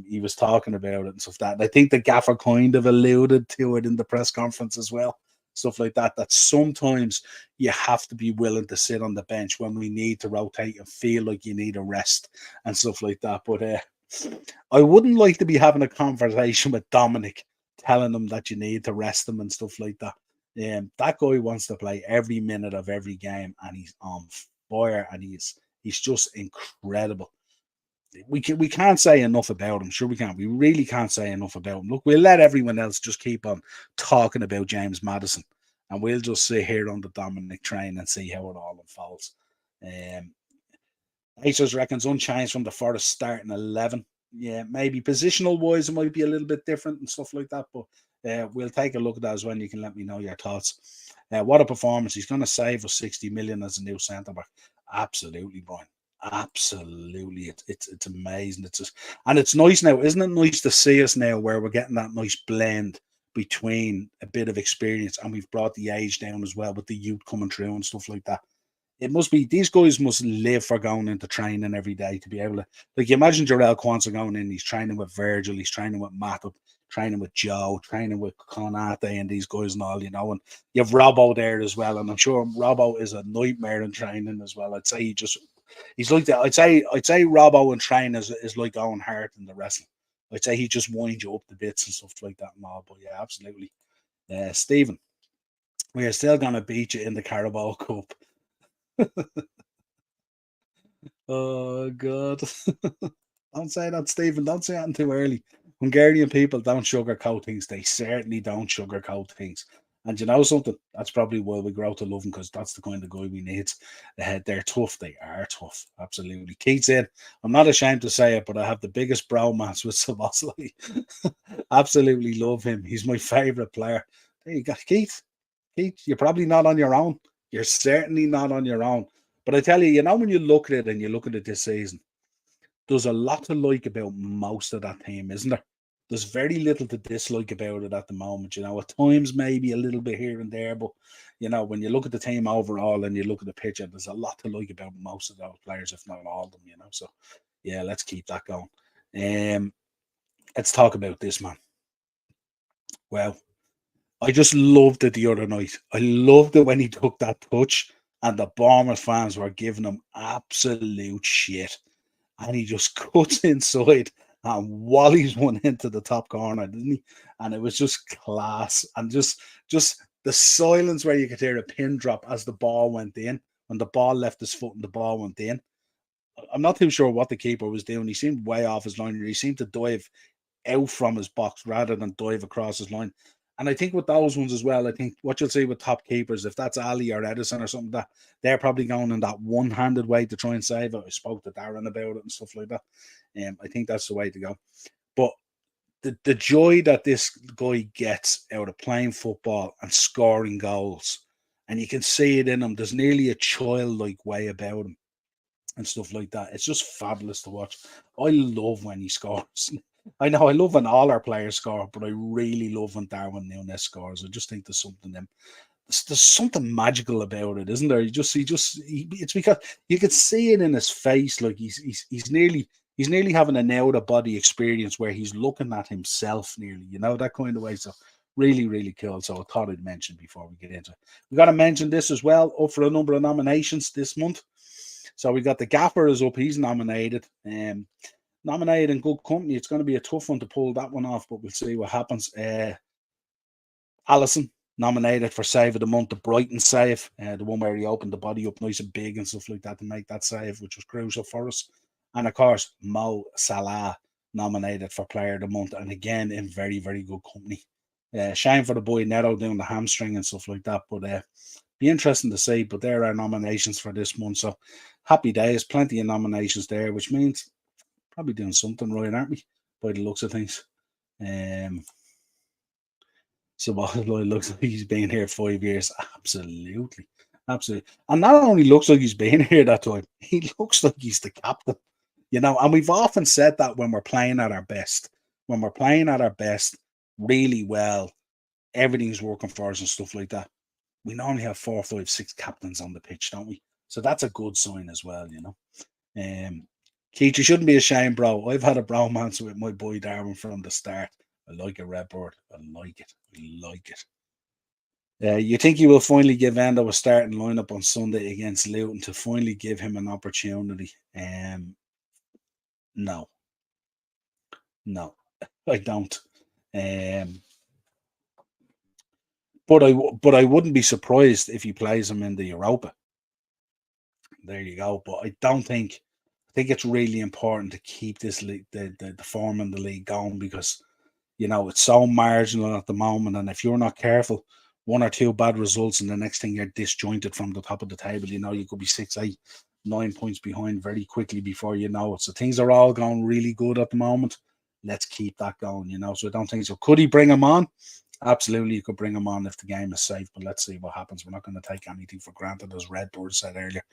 he was talking about it and stuff like that. And I think the gaffer kind of alluded to it in the press conference as well. Stuff like that, that sometimes you have to be willing to sit on the bench when we need to rotate and feel like you need a rest and stuff like that. But I wouldn't like to be having a conversation with Dominic telling him that you need to rest him and stuff like that. That guy wants to play every minute of every game, and he's on fire, and he's just incredible. We can't say enough about him. Sure, we can't. We really can't say enough about him. Look, we'll let everyone else just keep on talking about James Maddison, and we'll just sit here on the Dominic train and see how it all unfolds. Aces reckons unchanged from the Forest starting 11. Yeah, maybe positional wise, it might be a little bit different and stuff like that, but we'll take a look at that as well. You can let me know your thoughts. What a performance. He's going to save us 60 million as a new centre back. Absolutely, Brian. Absolutely. It's amazing. And it's nice now, isn't it nice to see us now where we're getting that nice blend between a bit of experience, and we've brought the age down as well with the youth coming through and stuff like that. It must be, these guys must live for going into training every day to be able to, like, you imagine Jarell Quansah going in, he's training with Virgil, he's training with Matip, training with Joe, training with Konate and these guys and all, and you have Robbo there as well, and I'm sure Robbo is a nightmare in training as well. I'd say he's like that. I'd say Robbo in training is like Owen Hart in the wrestling. I'd say he just winds you up the bits and stuff like that and all, but yeah, absolutely. Stephen, we are still going to beat you in the Carabao Cup. Oh God. Don't say that, Stephen. Don't say that too early. Hungarian people don't sugarcoat things. They certainly don't sugarcoat things. And you know something? That's probably why we grow to love him, because that's the kind of guy we need. They're tough. They are tough. Absolutely. Keith said, I'm not ashamed to say it, but I have the biggest bromance with Sabosli. Absolutely love him. He's my favourite player. There you go, Keith. Keith, you're probably not on your own. You're certainly not on your own. But I tell you, when you look at it and you look at it this season, there's a lot to like about most of that team, isn't there? There's very little to dislike about it at the moment. At times maybe a little bit here and there, but when you look at the team overall and you look at the picture, there's a lot to like about most of those players, if not all of them. So yeah, let's keep that going. Let's talk about this, man. Well, I just loved it the other night. I loved it when he took that touch and the Bournemouth fans were giving him absolute shit. And he just cuts inside and wallies one into the top corner, didn't he? And it was just class. And just the silence where you could hear a pin drop as the ball went in. When the ball left his foot and the ball went in. I'm not too sure what the keeper was doing. He seemed way off his line. He seemed to dive out from his box rather than dive across his line. And I think with those ones as well, I think what you'll see with top keepers, if that's Ali or Edison or something, that they're probably going in that one-handed way to try and save it. I spoke to Darren about it and stuff like that. I think that's the way to go. But the joy that this guy gets out of playing football and scoring goals, and you can see it in him, there's nearly a childlike way about him and stuff like that. It's just fabulous to watch. I love when he scores. I know I love when all our players score, but I really love when Darwin Núñez scores. I just think there's something magical about it, isn't there? It's because you can see it in his face, like he's nearly having an out of body experience where he's looking at himself nearly, that kind of way. So really, really cool. So I thought I'd mention before we get into it. We got to mention this as well, up for a number of nominations this month. So we got the Gaffer is up, he's nominated. Nominated in good company. It's going to be a tough one to pull that one off, but we'll see what happens. Allison nominated for Save of the Month, the Brighton save, the one where he opened the body up nice and big and stuff like that to make that save, which was crucial for us. And of course, Mo Salah nominated for Player of the Month, and again in very, very good company. Shame for the boy Neto doing the hamstring and stuff like that, but be interesting to see. But there are nominations for this month, so happy days, plenty of nominations there, which means probably doing something right, aren't we? By the looks of things. So it looks like he's been here 5 years. Absolutely. Absolutely. And not only looks like he's been here that time, he looks like he's the captain. And we've often said that when we're playing at our best. When we're playing at our best really well, everything's working for us and stuff like that. We normally have 4, 5, 6 captains on the pitch, don't we? So that's a good sign as well, Keith, you shouldn't be ashamed, bro. I've had a bromance with my boy Darwin from the start. I like it, Redbird. I like it. I like it. You think he will finally give Endo a starting lineup on Sunday against Luton to finally give him an opportunity? No. No, I don't. But I wouldn't be surprised if he plays him in the Europa. There you go. But I think it's really important to keep this league, the form in the league going, because it's so marginal at the moment, and if you're not careful, 1 or 2 bad results and the next thing you're disjointed from the top of the table. You could be 6, 8, 9 points behind very quickly before you know it. So things are all going really good at the moment. Let's keep that going, so I don't think so. Could he bring him on? Absolutely, you could bring him on if the game is safe, but let's see what happens. We're not going to take anything for granted, as Redbird said earlier.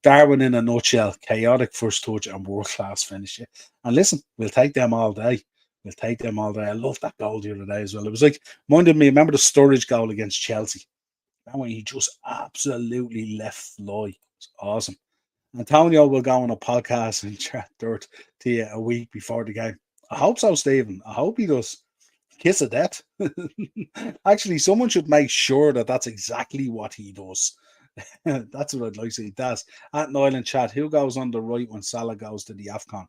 Darwin in a nutshell: chaotic first touch and world-class finish. And listen, we'll take them all day. We'll take them all day. I love that goal the other day as well. It was like, reminded me, remember the Sturridge goal against Chelsea? That one he just absolutely left fly. It's awesome. Antonio will go on a podcast and chat dirt to you a week before the game. I hope so, Stephen. I hope he does. Kiss of death. Actually, someone should make sure that that's exactly what he does. That's what I'd like to see. He does. At Niall in chat, who goes on the right when Salah goes to the AFCON?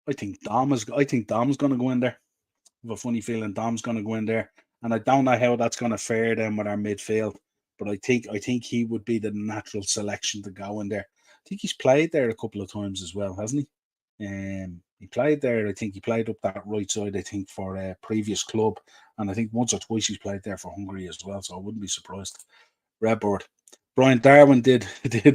I think Dom's going to go in there. I have a funny feeling Dom's going to go in there, and I don't know how that's going to fare then with our midfield. But I think he would be the natural selection to go in there. think he's played there a couple of times as well, hasn't he? He played there. I think he played up that right side, I think, for a previous club. And I think once or twice he's played there for Hungary as well. So I wouldn't be surprised. Redboard. Brian Darwin did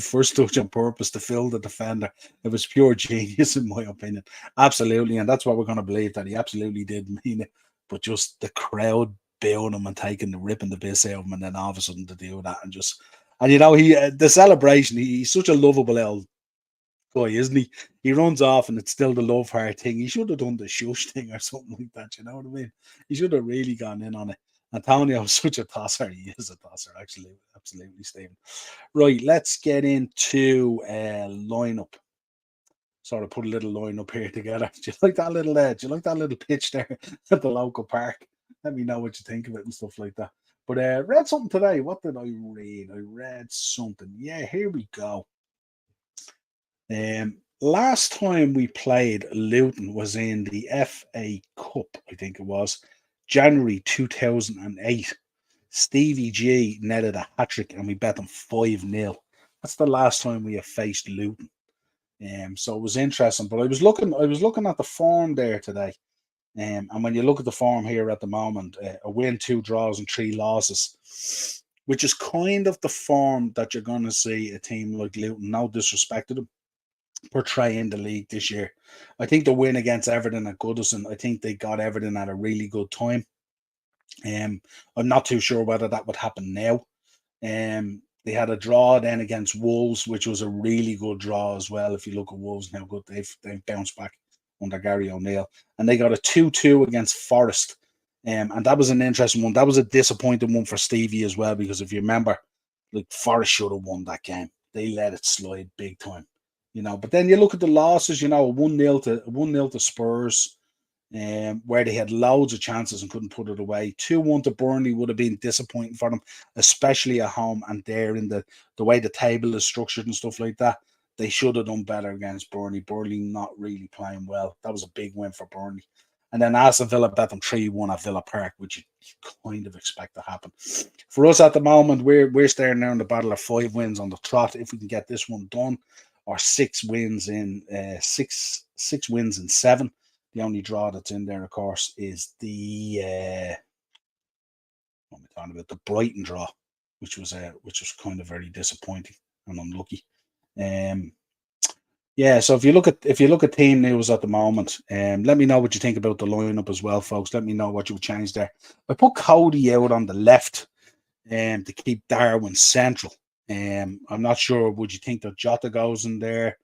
first touch on purpose to fill the defender. It was pure genius, in my opinion. Absolutely. And that's what we're going to believe, that he absolutely did mean it. But just the crowd booing him and ripping the piss out of him, and then all of a sudden to do that. And you know, the celebration, he's such a lovable old guy, isn't he? He runs off and it's still the love heart thing. He should have done the shush thing or something like that. You know what I mean? He should have really gone in on it. Antonio's such a tosser. He is a tosser, actually. Absolutely, Stephen. Right, let's get into lineup. Sort of put a little line up here together. Do you like that little pitch there at the local park? Let me know what you think of it and stuff like that. But read something today. What did I read? I read something. Yeah, here we go. Last time we played Luton was in the FA Cup, I think it was, January 2008. Stevie G netted a hat-trick and we bet them 5-0. That's the last time we have faced Luton. So it was interesting. But I was looking at the form there today. And when you look at the form here at the moment, a win, 2 draws, and 3 losses, which is kind of the form that you're going to see a team like Luton, no disrespect to them, portray in the league this year. I think the win against Everton at Goodison, I think they got Everton at a really good time. I'm not too sure whether that would happen now. They had a draw then against Wolves, which was a really good draw as well. If you look at Wolves and how good they've bounced back under Gary O'Neill, and they got a 2-2 against Forest, and that was an interesting one. That was a disappointing one for Stevie as well, because if you remember, like, Forest should have won that game. They let it slide big time, you know. But then you look at the losses, you know, 1-0 to Spurs, where they had loads of chances and couldn't put it away. 2-1 to Burnley would have been disappointing for them, especially at home, and there in the way the table is structured and stuff like that. They should have done better against Burnley. Burnley not really playing well. That was a big win for Burnley. And then Aston Villa bet them 3-1 at Villa Park, which you kind of expect to happen. For us at the moment, we're staring there in the battle of 5 wins on the trot. If we can get this one done, or 6 wins in 7. The only draw that's in there, of course, is the what am I talking about? The Brighton draw, which was kind of very disappointing and unlucky. Yeah, so if you look at team news at the moment, let me know what you think about the lineup as well, folks. Let me know what you would change there. I put Cody out on the left to keep Darwin central. I'm not sure. Would you think that Jota goes in there?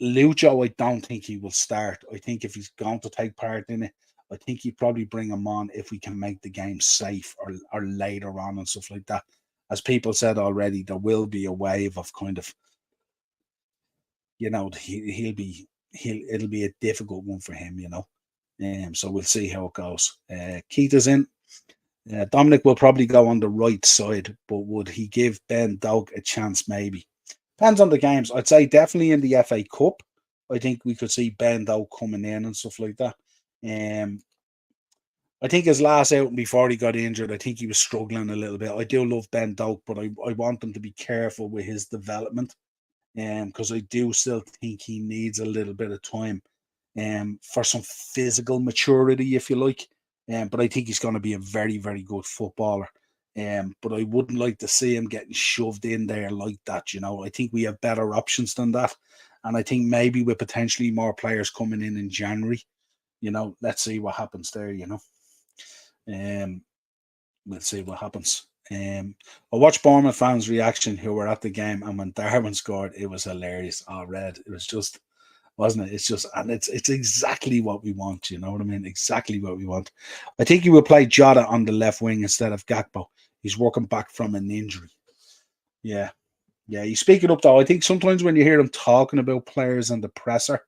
Lucho, I don't think he will start. I think if he's going to take part in it, I think he'd probably bring him on if we can make the game safe or later on and stuff like that. As people said already, there will be a wave of kind of, you know, it'll be a difficult one for him, you know. So we'll see how it goes. Keita's in. Dominic will probably go on the right side, but would he give Ben Doak a chance? Maybe. Depends on the games. I'd say definitely in the FA Cup. I think we could see Ben Doak coming in and stuff like that. I think his last outing before he got injured, I think he was struggling a little bit. I do love Ben Doak, but I want him to be careful with his development. Because I do still think he needs a little bit of time for some physical maturity, if you like. But I think he's going to be a very, very good footballer. But I wouldn't like to see him getting shoved in there like that, you know. I think we have better options than that. And I think maybe with potentially more players coming in January, you know, let's see what happens there, you know. We'll see what happens. I watched Bournemouth fans' reaction who were at the game, and when Darwin scored, it was hilarious. Oh, Red, it was just, wasn't it? It's just, and it's exactly what we want. You know what I mean? Exactly what we want. I think he will play Jota on the left wing instead of Gakpo. He's working back from an injury. Yeah, he's speaking up though. I think sometimes when you hear him talking about players and the presser,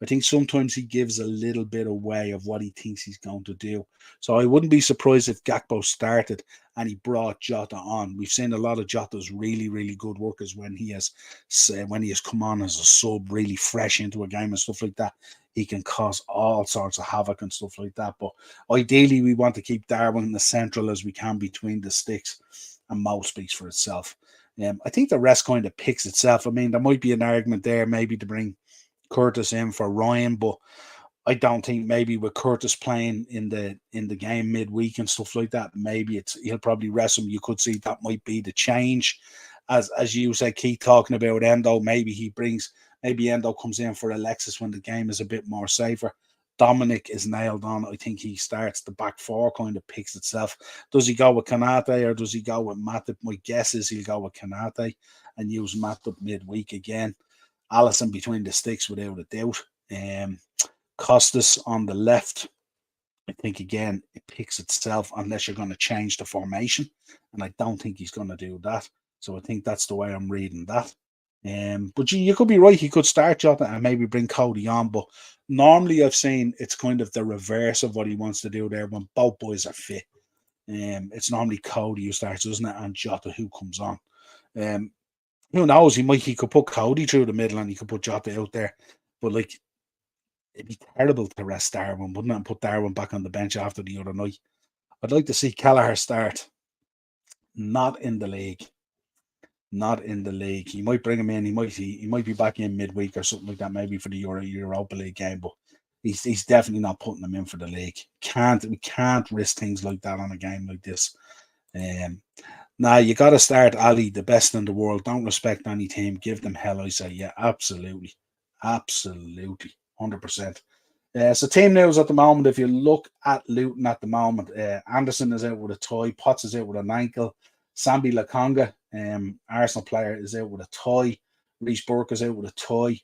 I think sometimes he gives a little bit away of what he thinks he's going to do. So I wouldn't be surprised if Gakpo started and he brought Jota on. We've seen a lot of Jota's really, really good workers when he has come on as a sub, really fresh into a game and stuff like that. He can cause all sorts of havoc and stuff like that. But ideally, we want to keep Darwin in the central as we can between the sticks, and Mo speaks for itself. I think the rest kind of picks itself. I mean, there might be an argument there maybe to bring Curtis in for Ryan, but I don't think maybe with Curtis playing in the game midweek and stuff like that, maybe he'll probably rest him. You could see that might be the change. As you say, Keith talking about Endo, maybe Endo comes in for Alexis when the game is a bit more safer. Dominic is nailed on. I think he starts. The back four kind of picks itself. Does he go with Kanate or does he go with Matip? My guess is he'll go with Kanate and use Matip midweek again. Allison between the sticks without a doubt. Costas on the left. I think again it picks itself unless you're going to change the formation, and I don't think he's going to do that. So I think that's the way I'm reading that. But you could be right. He could start Jota and maybe bring Cody on. But normally I've seen it's kind of the reverse of what he wants to do there when both boys are fit. It's normally Cody who starts, isn't it? And Jota who comes on. Who knows? He could put Cody through the middle and he could put Jota out there. But like, it'd be terrible to rest Darwin, wouldn't it? And put Darwin back on the bench after the other night. I'd like to see Kelleher start. Not in the league. Not in the league. He might bring him in. He might be back in midweek or something like that, maybe for the Europa League game. But he's definitely not putting him in for the league. We can't risk things like that on a game like this. Now you got to start Ali, the best in the world. Don't respect any team. Give them hell. I say, yeah, absolutely, 100%. So team news at the moment. If you look at Luton at the moment, Anderson is out with a toe. Potts is out with an ankle. Sambi Lakonga, Arsenal player, is out with a toe. Reece Burke is out with a toe.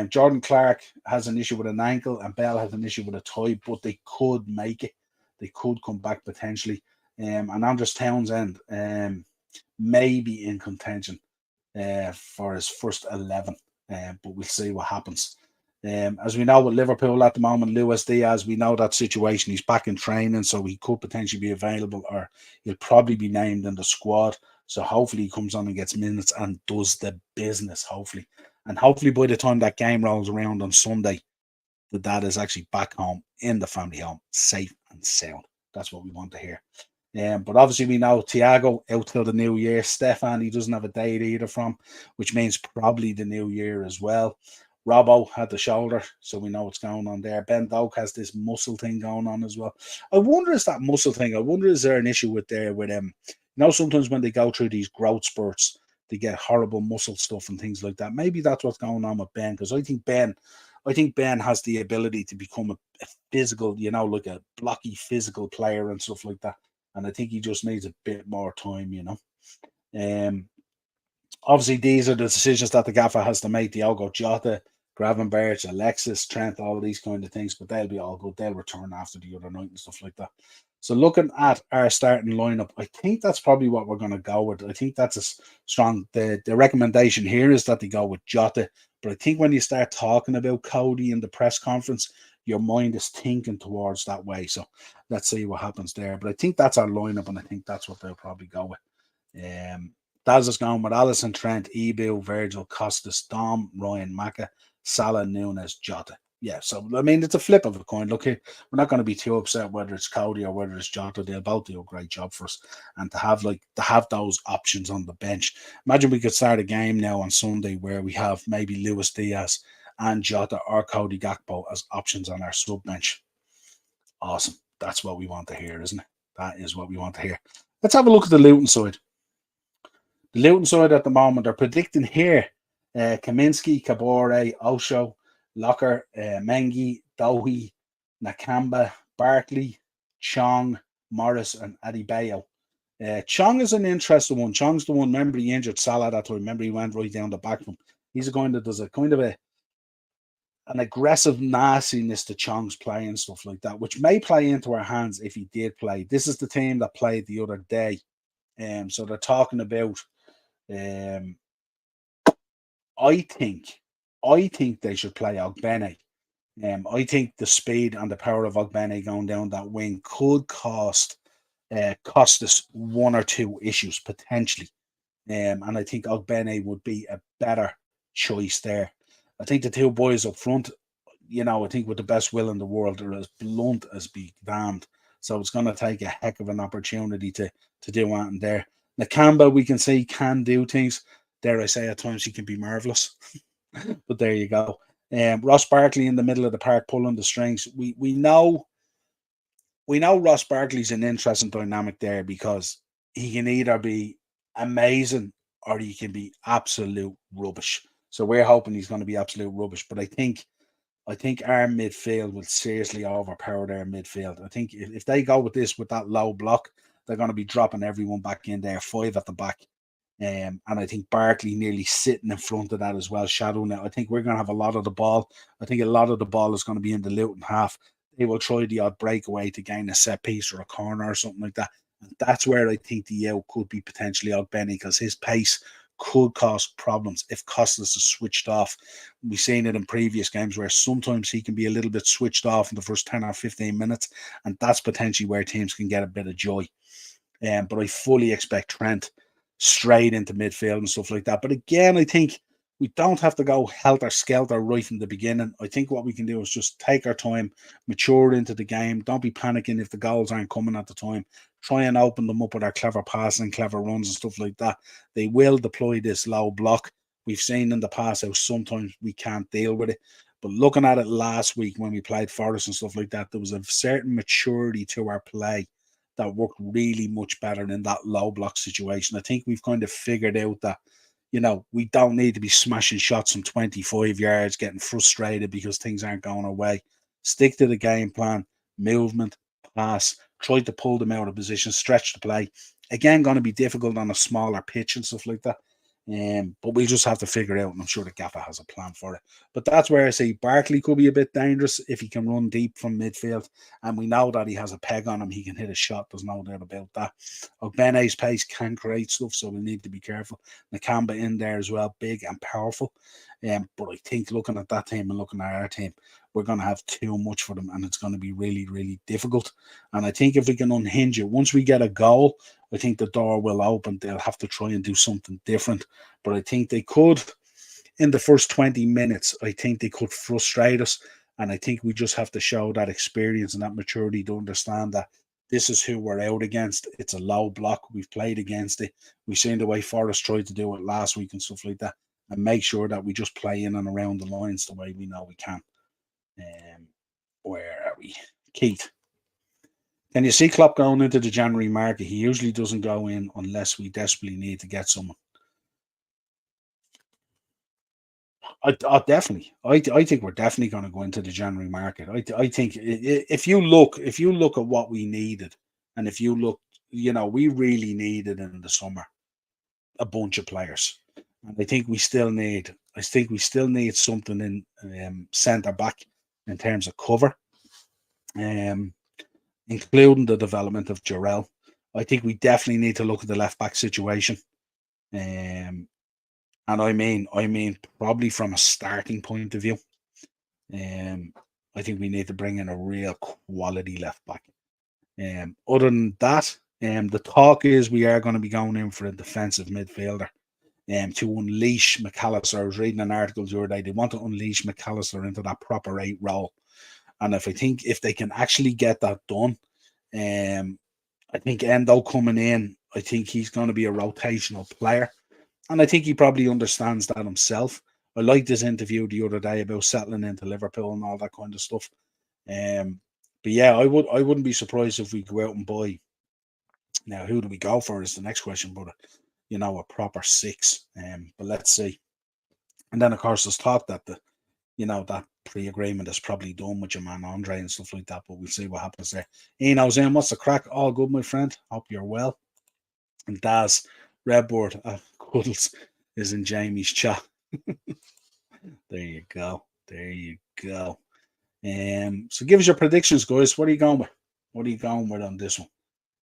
Jordan Clark has an issue with an ankle, and Bell has an issue with a toe, but they could make it. They could come back potentially. And Andres Townsend may be in contention for his first 11, but we'll see what happens. As we know with Liverpool at the moment, Luis Diaz, we know that situation. He's back in training, so he could potentially be available, or he'll probably be named in the squad. So hopefully he comes on and gets minutes and does the business, hopefully. And hopefully by the time that game rolls around on Sunday, the dad is actually back home in the family home, safe and sound. That's what we want to hear. But obviously we know Thiago out till the new year. Stefan, he doesn't have a date either from, which means probably the new year as well. Robbo had the shoulder, so we know what's going on there. Ben Doak has this muscle thing going on as well. I wonder, is that muscle thing, is there an issue with them? Sometimes when they go through these growth spurts, they get horrible muscle stuff and things like that. Maybe that's what's going on with Ben, because I think Ben has the ability to become a physical, like a blocky physical player and stuff like that. And I think he just needs a bit more time, Obviously, these are the decisions that the gaffer has to make. Diogo Jota, Gravenberch, Alexis, Trent, all these kind of things, but they'll be all good. They'll return after the other night and stuff like that. So looking at our starting lineup, I think that's probably what we're going to go with. I think that's a strong, the recommendation here is that they go with Jota. But I think when you start talking about Cody in the press conference, your mind is thinking towards that way. So let's see what happens there. But I think that's our lineup, and I think that's what they'll probably go with. Daz is going with Alisson, Trent, Ebu, Virgil, Costas, Dom, Ryan, Maka, Salah, Nunes, Jota. Yeah, so I mean, it's a flip of a coin. Look, we're not going to be too upset whether it's Cody or whether it's Jota. They'll both do a great job for us, and to have those options on the bench. Imagine we could start a game now on Sunday where we have maybe Luis Diaz and Jota or Cody Gakpo as options on our sub bench. Awesome. That's what we want to hear, isn't it? That is what we want to hear. Let's have a look at the Luton side. The Luton side at the moment are predicting here Kaminsky, Kabore, Osho, Locker, Mengi, Dohi, Nakamba, Barkley, Chong, Morris, and Adebayo. Chong is an interesting one. Chong's the one, remember he injured Salah that time. Remember he went right down the back from him. He's a guy that does a kind of an aggressive nastiness to Chong's play and stuff like that, which may play into our hands if he did play. This is the team that played the other day. So they're talking about I think they should play Ogbene. I think the speed and the power of Ogbene going down that wing could cost us one or two issues potentially. And I think Ogbene would be a better choice there. I think the two boys up front, I think with the best will in the world, are as blunt as be damned. So it's going to take a heck of an opportunity to do anything there. Nakamba, we can say, can do things. Dare I say, at times he can be marvellous. But there you go. Ross Barkley in the middle of the park pulling the strings. We know Ross Barkley's an interesting dynamic there because he can either be amazing or he can be absolute rubbish. So we're hoping he's going to be absolute rubbish. But I think our midfield will seriously overpower their midfield. I think if they go with this with that low block, they're going to be dropping everyone back in there, 5 at the back. And I think Barkley nearly sitting in front of that as well, shadowing it. I think we're going to have a lot of the ball. I think a lot of the ball is going to be in the Luton half. They will try the odd breakaway to gain a set piece or a corner or something like that. And that's where I think the Yeo could be potentially out Benny, because his pace could cause problems if Costas is switched off. We've seen it in previous games where sometimes he can be a little bit switched off in the first 10 or 15 minutes, and that's potentially where teams can get a bit of joy. But I fully expect Trent straight into midfield and stuff like that. But again, I think we don't have to go helter-skelter right from the beginning. I think what we can do is just take our time, mature into the game. Don't be panicking if the goals aren't coming at the time. Try and open them up with our clever passing, clever runs and stuff like that. They will deploy this low block. We've seen in the past how sometimes we can't deal with it. But looking at it last week when we played Forest and stuff like that, there was a certain maturity to our play that worked really much better in that low block situation. I think we've kind of figured out that, we don't need to be smashing shots from 25 yards, getting frustrated because things aren't going our way. Stick to the game plan, movement, pass, try to pull them out of position, stretch the play. Again, going to be difficult on a smaller pitch and stuff like that. But we just have to figure it out, and I'm sure the Gaffer has a plan for it. But that's where I say Barkley could be a bit dangerous if he can run deep from midfield, and we know that he has a peg on him. He can hit a shot. There's no doubt about that. Ogbene's pace can create stuff, so we need to be careful. Nakamba in there as well, big and powerful. But I think looking at that team and looking at our team, we're going to have too much for them, and it's going to be really, really difficult. And I think if we can unhinge it, once we get a goal, I think the door will open. They'll have to try and do something different. But I think they could, in the first 20 minutes, I think they could frustrate us. And I think we just have to show that experience and that maturity to understand that this is who we're out against. It's a low block. We've played against it. We've seen the way Forest tried to do it last week and stuff like that. And make sure that we just play in and around the lines the way we know we can. Where are we? Keith. Can you see Klopp going into the January market? He usually doesn't go in unless we desperately need to get someone. I definitely. I think we're definitely going to go into the January market. I think if you look at what we needed, and if you look, we really needed in the summer a bunch of players, and I think we still need. I think we still need something in centre back in terms of cover. Including the development of Jarrell. I think we definitely need to look at the left back situation. And I mean probably from a starting point of view. I think we need to bring in a real quality left back. Other than that, the talk is we are going to be going in for a defensive midfielder to unleash McAllister. I was reading an article the other day. They want to unleash McAllister into that proper 8 role. And if they can actually get that done, I think Endo coming in, I think he's going to be a rotational player. And I think he probably understands that himself. I liked his interview the other day about settling into Liverpool and all that kind of stuff. But yeah, I wouldn't be surprised if we go out and buy. Now, who do we go for is the next question, but a proper 6. But let's see. And then of course there's talk that that pre-agreement is probably done with your man Andre and stuff like that, but we'll see what happens there. Ian, I was in. What's the crack? All good, my friend. Hope you're well. And Daz, Redboard, Cuddles is in Jamie's chat. There you go. So give us your predictions, guys. What are you going with? What are you going with on this one?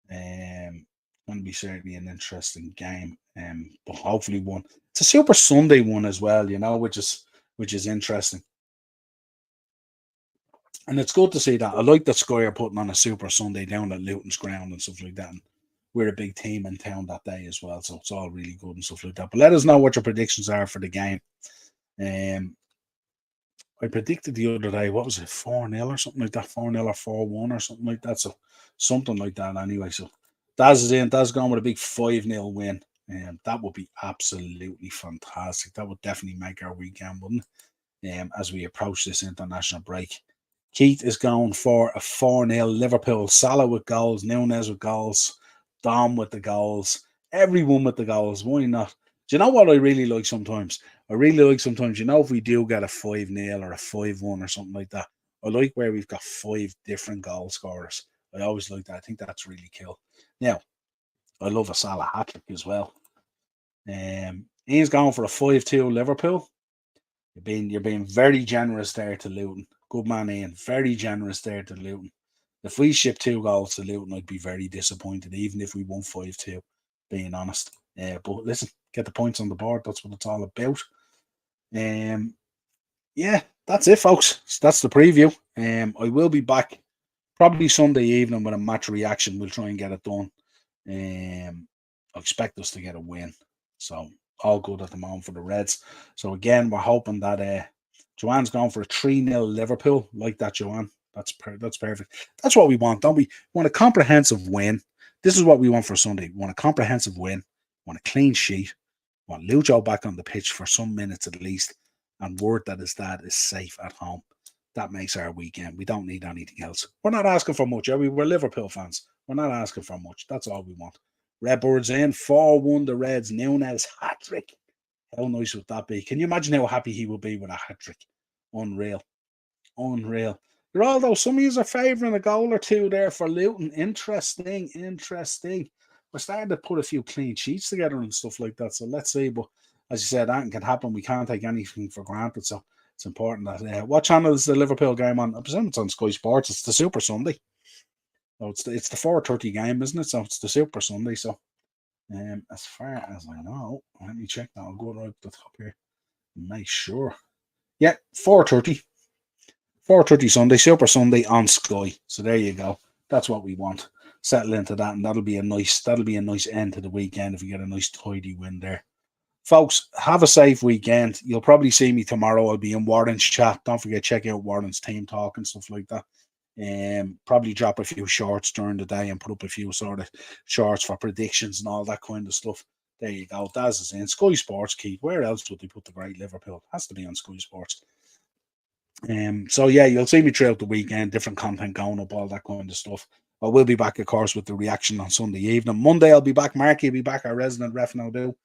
Going to be certainly an interesting game. But hopefully one. It's a Super Sunday one as well, which is interesting. And it's good to see that. I like that Sky are putting on a Super Sunday down at Luton's ground and stuff like that. And we're a big team in town that day as well. So it's all really good and stuff like that. But let us know what your predictions are for the game. I predicted the other day, what was it, 4-0 or something like that? 4-0 or 4-1 or something like that. So something like that anyway. So Daz is in. Daz going with a big 5-0 win. And that would be absolutely fantastic. That would definitely make our weekend, wouldn't it? As we approach this international break. Keith is going for a 4-0 Liverpool. Salah with goals, Nunez with goals, Dom with the goals, everyone with the goals. Why not? Do you know what I really like sometimes? I really like sometimes, if we do get a 5-0 or a 5-1 or something like that, I like where we've got 5 different goal scorers. I always like that. I think that's really cool. Now, I love a Salah hat-trick as well. He's going for a 5-2 Liverpool. You're being very generous there to Luton. Good man, Ian. Very generous there to Luton. If we ship 2 goals to Luton, I'd be very disappointed, even if we won 5-2, being honest. But listen, get the points on the board. That's what it's all about. Yeah, that's it, folks. That's the preview. I will be back probably Sunday evening with a match reaction. We'll try and get it done. I expect us to get a win. So all good at the moment for the Reds. So again, we're hoping that Joanne's going for a 3-0 Liverpool. Like that, Joanne. That's perfect. That's what we want, don't we? We want a comprehensive win. This is what we want for Sunday. We want a comprehensive win. We want a clean sheet. We want Lucho back on the pitch for some minutes at least. And word that his dad is safe at home. That makes our weekend. We don't need anything else. We're not asking for much, are we? We're Liverpool fans. We're not asking for much. That's all we want. Redbirds in, 4-1 the Reds. Nunez hat-trick. How nice would that be? Can you imagine how happy he would be with a hat-trick? Unreal. Unreal. Geraldo, some of you are favouring a goal or two there for Luton. Interesting. We're starting to put a few clean sheets together and stuff like that. So let's see. But as you said, that can happen. We can't take anything for granted. So it's important that. What channel is the Liverpool game on? I presume it's on Sky Sports. It's the Super Sunday. So it's the 4:30 game, isn't it? So it's the Super Sunday. So as far as I know, let me check now. I'll go right up the top here and make sure. Yeah, 4:30. 4:30 Sunday, Super Sunday on Sky. So there you go. That's what we want. Settle into that, and that'll be a nice end to the weekend if we get a nice tidy win there. Folks, have a safe weekend. You'll probably see me tomorrow. I'll be in Warren's chat. Don't forget, check out Warren's team talk and stuff like that. Probably drop a few shorts during the day and put up a few sort of shorts for predictions and all that kind of stuff. There you go. Daz is in Sky Sports, Keith. Where else would they put the great Liverpool? It has to be on Sky Sports. So yeah, you'll see me throughout the weekend, different content going up, all that kind of stuff. I will be back, of course, with the reaction on Sunday evening. Monday, I'll be back. Marky will be back, our resident ref now do.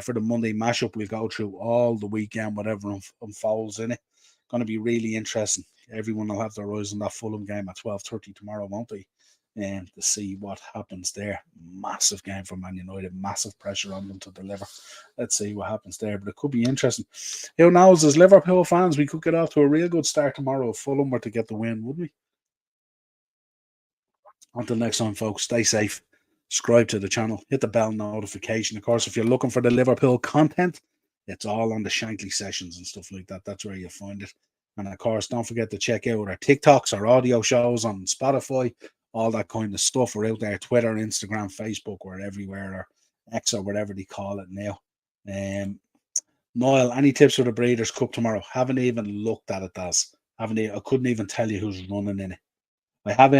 For the Monday mashup, we'll go through all the weekend, whatever unfolds in it. Going to be really interesting. Everyone will have their eyes on that Fulham game at 12:30 tomorrow, won't they? To see what happens there. Massive game for Man United, massive pressure on them to deliver. Let's see what happens there, but it could be interesting. Who knows, as Liverpool fans, we could get off to a real good start tomorrow if Fulham were to get the win, wouldn't we? Until next time, folks, stay safe. Subscribe to the channel, hit the bell notification. Of course, if you're looking for the Liverpool content, it's all on the Shankly sessions and stuff like that. That's where you'll find it. And of course, don't forget to check out our TikToks, our audio shows on Spotify, all that kind of stuff. We're out there, Twitter, Instagram, Facebook, we're everywhere, or X or whatever they call it now. Niall, any tips for the Breeders' Cup tomorrow? Haven't even looked at it, Daz. I couldn't even tell you who's running in it. I have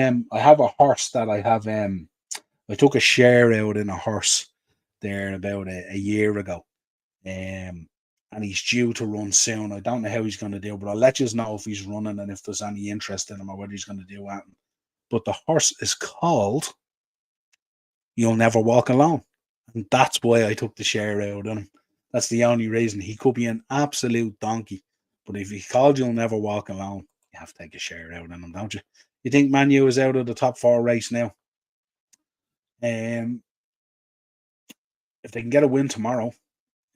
a horse that I took a share out in a horse there about a year ago. And he's due to run soon. I don't know how he's going to do, but I'll let you know if he's running and if there's any interest in him or whether he's going to do that. But the horse is called You'll Never Walk Alone. And that's why I took the share out on him. That's the only reason. He could be an absolute donkey. But if he called You'll Never Walk Alone, you have to take a share out on him, don't you? You think Man U is out of the top 4 race now? If they can get a win tomorrow,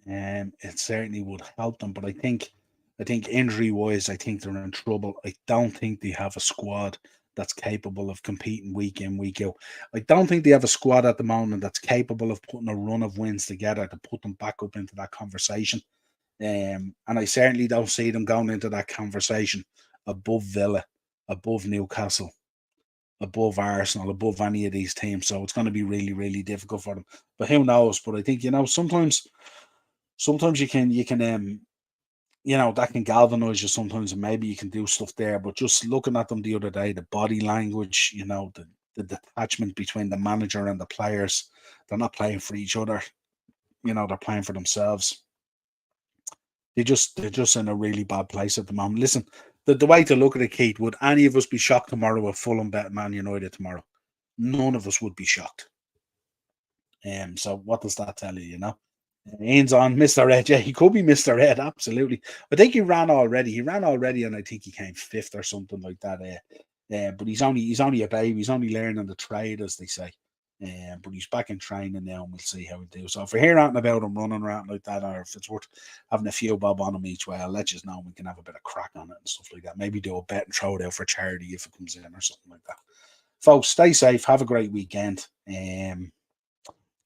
it certainly would help them. But I think injury-wise, I think they're in trouble. I don't think they have a squad that's capable of competing week in, week out. I don't think they have a squad at the moment that's capable of putting a run of wins together to put them back up into that conversation. And I certainly don't see them going into that conversation above Villa, above Newcastle, above Arsenal, above any of these teams. So it's going to be really, really difficult for them. But who knows? But I think, sometimes you can that can galvanize you sometimes, and maybe you can do stuff there. But just looking at them the other day, the body language, the the detachment between the manager and the players. They're not playing for each other. They're playing for themselves. They're just in a really bad place at the moment. Listen, the way to look at it, Keith, would any of us be shocked tomorrow if Fulham bet Man United tomorrow? None of us would be shocked. So what does that tell you, Ian's on Mr. Ed. Yeah, he could be Mr. Ed, absolutely. I think he ran already, and I think he came fifth or something like that. But he's only a baby. He's only learning the trade, as they say. But he's back in training now, and we'll see how he do. So if we hear anything about him running around like that, or if it's worth having a few bob on him each way, I'll let you know. We can have a bit of crack on it and stuff like that. Maybe do a bet and throw it out for charity if it comes in or something like that. Folks, stay safe. Have a great weekend.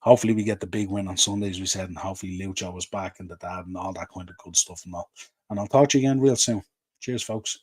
Hopefully we get the big win on Sunday, as we said, and hopefully Lucho was back and the dad and all that kind of good stuff and all. And I'll talk to you again real soon. Cheers, folks.